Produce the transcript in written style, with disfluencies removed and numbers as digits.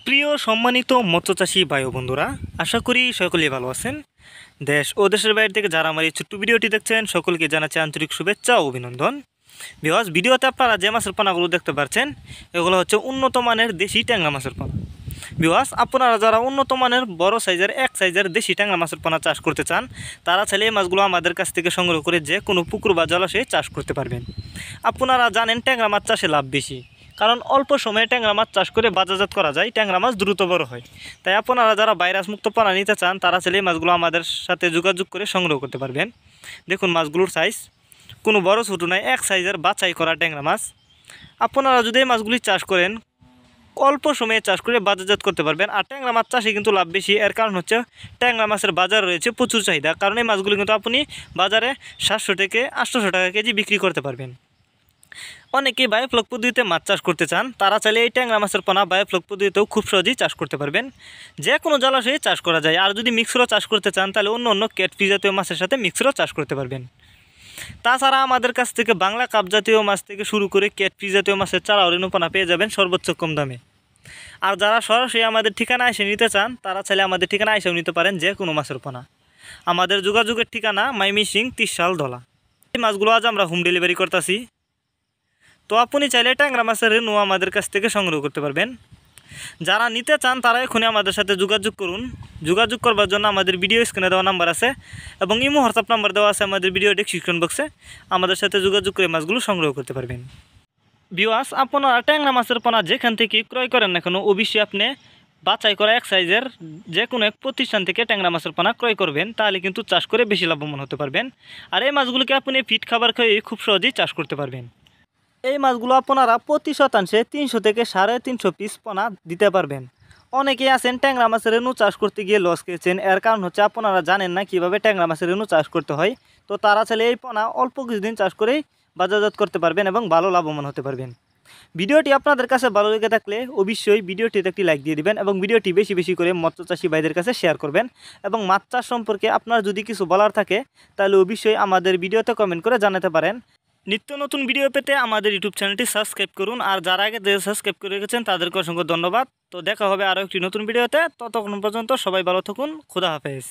প্রিয় সম্মানিত মৎস্যচাষী ভাই ও বন্ধুরা, আশা করি সকলেই ভালো আছেন। দেশ ও দেশের বাইরে থেকে যারা আমার এই ছোট্ট ভিডিওটি দেখছেন সকলকে জানাচ্ছি আন্তরিক শুভেচ্ছা ও অভিনন্দন। ভিউয়ার্স, ভিডিওতে আপনারা যে মাছের পানাগুলো দেখতে পাচ্ছেন এগুলো হচ্ছে উন্নত মানের দেশি ট্যাংরা মাছের পানা। ভিউয়ার্স, আপনারা যারা উন্নত মানের বড় সাইজের এক সাইজের দেশি ট্যাংরা মাছের পানা চাষ করতে চান তারা চাইলে এই মাছগুলো আমাদের কাছ থেকে সংগ্রহ করে যে কোনো পুকুর বা জলাশয়ে চাষ করতে পারবেন। আপনারা জানেন ট্যাংরা মাছ চাষে লাভ বেশি, কারণ অল্প সময়ে ট্যাংরা মাছ চাষ করে বাজারজাত করা যায়, ট্যাংরা মাছ দ্রুত বড় হয়। তাই আপনারা যারা ভাইরাস মুক্ত পানা নিতে চান তারা চাইলে এই মাছগুলো আমাদের সাথে যোগাযোগ করে সংগ্রহ করতে পারবেন। দেখুন মাছগুলোর সাইজ কোনো বড় ছোটো নয়, এক সাইজের বাছাই করা ট্যাংরা মাছ। আপনারা যদি এই মাছগুলি চাষ করেন অল্প সময়ে চাষ করে বাজারজাত করতে পারবেন। আর ট্যাংরা মাছ চাষে কিন্তু লাভ বেশি, এর কারণ হচ্ছে ট্যাংরা মাছের বাজার রয়েছে প্রচুর চাহিদা, কারণ এই মাছগুলি কিন্তু আপনি বাজারে 700 থেকে 800 টাকা কেজি বিক্রি করতে পারবেন। অনেকেই বায়োফ্লক পদ্ধতিতে মাছ চাষ করতে চান, তারা চাইলে এই ট্যাংরা মাছের পোনা বায়োফ্লক পদ্ধতিতেও খুব সহজেই চাষ করতে পারবেন। যে কোনো জলাশয়ে চাষ করা যায়। আর যদি মিক্সরও চাষ করতে চান তাহলে অন্য ক্যাটফি জাতীয় মাছের সাথে মিক্সরও চাষ করতে পারবেন। তাছাড়া আমাদের কাছ থেকে বাংলা কাপ জাতীয় মাছ থেকে শুরু করে ক্যাটফি জাতীয় মাছের চারা ও রেণুপোনা পেয়ে যাবেন সর্বোচ্চ কম দামে। আর যারা সরাসরি আমাদের ঠিকানা এসে নিতে চান তারা চাইলে আমাদের ঠিকানা এসেও নিতে পারেন যে কোনো মাছের পোনা। আমাদের যোগাযোগের ঠিকানা মাইমিসিং 30 ধলা। এই মাছগুলো আজ আমরা হোম ডেলিভারি করতেছি। তো আপনি চাইলে ট্যাংরা মাছের রেণু আমাদের কাছ থেকে সংগ্রহ করতে পারবেন। যারা নিতে চান তারা এখনই আমাদের সাথে যোগাযোগ করুন। যোগাযোগ করবার জন্য আমাদের ভিডিও স্ক্রিনে দেওয়া নাম্বার আছে এবং ইমো হোয়াটসঅ্যাপ নাম্বার দেওয়া আছে আমাদের ভিডিও ডেসক্রিপশন বক্সে। আমাদের সাথে যোগাযোগ করে মাছগুলো সংগ্রহ করতে পারবেন। ভিউয়ার্স, আপনারা ট্যাংরা মাছের পোনা যেখান থেকে ক্রয় করেন না কেন অবশ্যই আপনি বাছাই করা এক সাইজের যে কোনো এক প্রতিষ্ঠান থেকে ট্যাংরা মাছের পোনা ক্রয় করবেন, তাহলে কিন্তু চাষ করে বেশি লাভবান হতে পারবেন। আর এই মাছগুলোকে আপনি ফিট খাবার খেয়ে খুব সহজেই চাষ করতে পারবেন। এই মাছগুলো আপনারা প্রতি শতাংশে 300 থেকে 350 পিস পোনা দিতে পারবেন। অনেকেই আছেন ট্যাংরা মাছের রেণু চাষ করতে গিয়ে লস খেয়েছেন, এর কারণ হচ্ছে আপনারা জানেন না কিভাবে ট্যাংরা মাছের রেণু চাষ করতে হয়। তো তারা চাইলে এই পোনা অল্প কিছুদিন চাষ করেই বাজারজাত করতে পারবেন এবং ভালো লাভবান হতে পারবেন। ভিডিওটি আপনাদের কাছে ভালো লেগে থাকলে অবশ্যই ভিডিওটিতে একটি লাইক দিয়ে দিবেন এবং ভিডিওটি বেশি বেশি করে মৎস্যচাষী ভাইদের কাছে শেয়ার করবেন। এবং মাছ চাষ সম্পর্কে আপনার যদি কিছু বলার থাকে তাহলে অবশ্যই আমাদের ভিডিওতে কমেন্ট করে জানাতে পারেন। নিত্য নতুন ভিডিও পেতে আমাদের ইউটিউব চ্যানেলটি সাবস্ক্রাইব করুন। আর যারা আগে সাবস্ক্রাইব করে রেখেছেন তাদেরকে অসংখ্য ধন্যবাদ। তো দেখা হবে আরও একটি নতুন ভিডিওতে। ততক্ষণ পর্যন্ত সবাই ভালো থাকুন। খোদা হাফেজ।